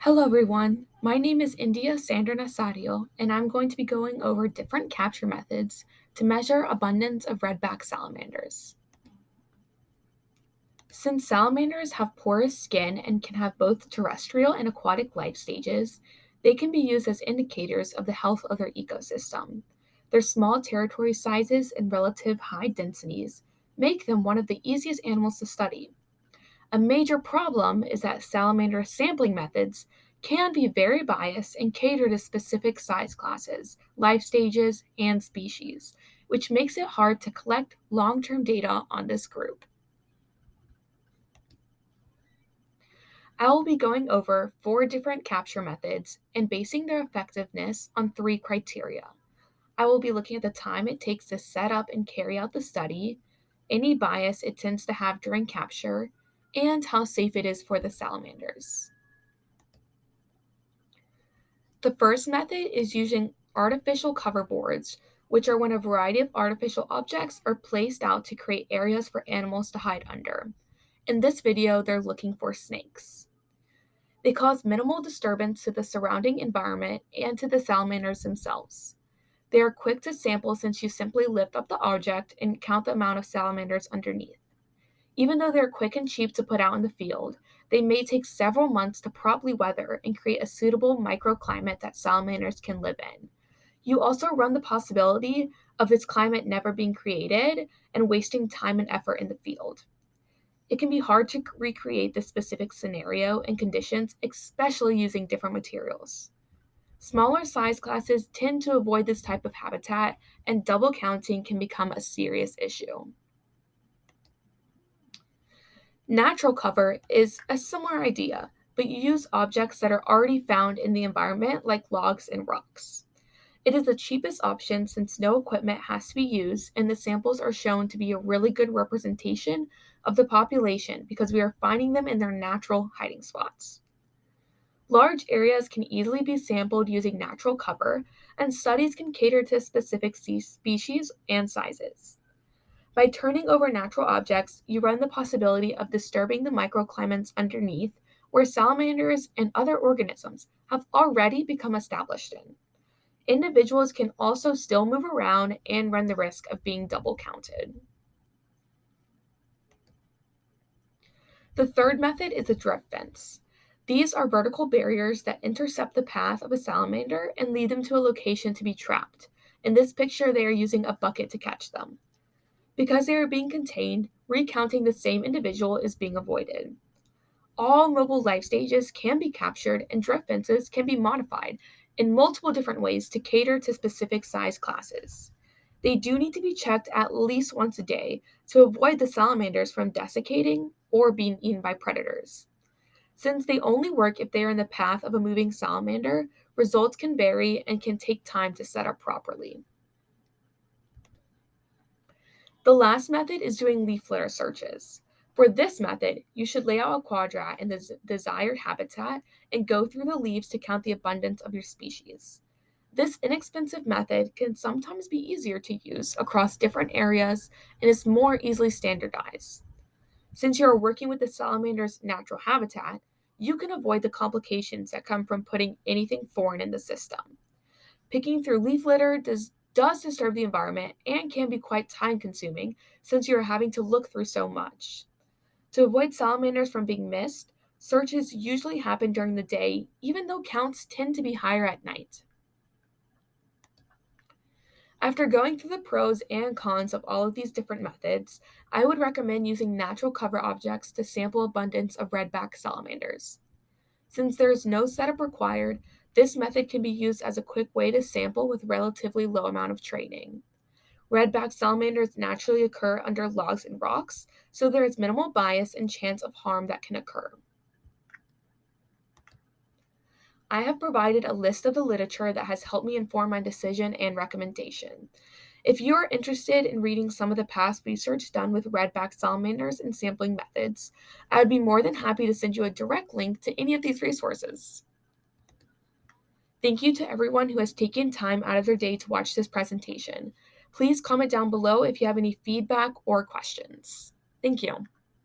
Hello, everyone. My name is India Sandra Nasario, and I'm going to be going over different capture methods to measure abundance of redback salamanders. Since salamanders have porous skin and can have both terrestrial and aquatic life stages, they can be used as indicators of the health of their ecosystem. Their small territory sizes and relative high densities make them one of the easiest animals to study. A major problem is that salamander sampling methods can be very biased and cater to specific size classes, life stages, and species, which makes it hard to collect long term data on this group. I will be going over 4 different capture methods and basing their effectiveness on 3 criteria. I will be looking at the time it takes to set up and carry out the study, any bias it tends to have during capture, and how safe it is for the salamanders. The first method is using artificial cover boards, which are when a variety of artificial objects are placed out to create areas for animals to hide under. In this video, they're looking for snakes. They cause minimal disturbance to the surrounding environment and to the salamanders themselves. They are quick to sample since you simply lift up the object and count the amount of salamanders underneath. Even though they're quick and cheap to put out in the field, they may take several months to properly weather and create a suitable microclimate that salamanders can live in. You also run the possibility of this climate never being created and wasting time and effort in the field. It can be hard to recreate this specific scenario and conditions, especially using different materials. Smaller size classes tend to avoid this type of habitat, and double counting can become a serious issue. Natural cover is a similar idea, but you use objects that are already found in the environment, like logs and rocks. It is the cheapest option since no equipment has to be used, and the samples are shown to be a really good representation of the population because we are finding them in their natural hiding spots. Large areas can easily be sampled using natural cover, and studies can cater to specific species and sizes. By turning over natural objects, you run the possibility of disturbing the microclimates underneath, where salamanders and other organisms have already become established in. Individuals can also still move around and run the risk of being double counted. The third method is a drift fence. These are vertical barriers that intercept the path of a salamander and lead them to a location to be trapped. In this picture, they are using a bucket to catch them. Because they are being contained, recounting the same individual is being avoided. All mobile life stages can be captured, and drift fences can be modified in multiple different ways to cater to specific size classes. They do need to be checked at least once a day to avoid the salamanders from desiccating or being eaten by predators. Since they only work if they are in the path of a moving salamander, results can vary and can take time to set up properly. The last method is doing leaf litter searches. For this method, you should lay out a quadrat in the desired habitat and go through the leaves to count the abundance of your species. This inexpensive method can sometimes be easier to use across different areas and is more easily standardized. Since you are working with the salamander's natural habitat, you can avoid the complications that come from putting anything foreign in the system. Picking through leaf litter does disturb the environment and can be quite time consuming since you are having to look through so much. To avoid salamanders from being missed, searches usually happen during the day, even though counts tend to be higher at night. After going through the pros and cons of all of these different methods, I would recommend using natural cover objects to sample abundance of redback salamanders. Since there is no setup required, this method can be used as a quick way to sample with relatively low amount of training. Redback salamanders naturally occur under logs and rocks, so there is minimal bias and chance of harm that can occur. I have provided a list of the literature that has helped me inform my decision and recommendation. If you are interested in reading some of the past research done with redback salamanders and sampling methods, I would be more than happy to send you a direct link to any of these resources. Thank you to everyone who has taken time out of their day to watch this presentation. Please comment down below if you have any feedback or questions. Thank you.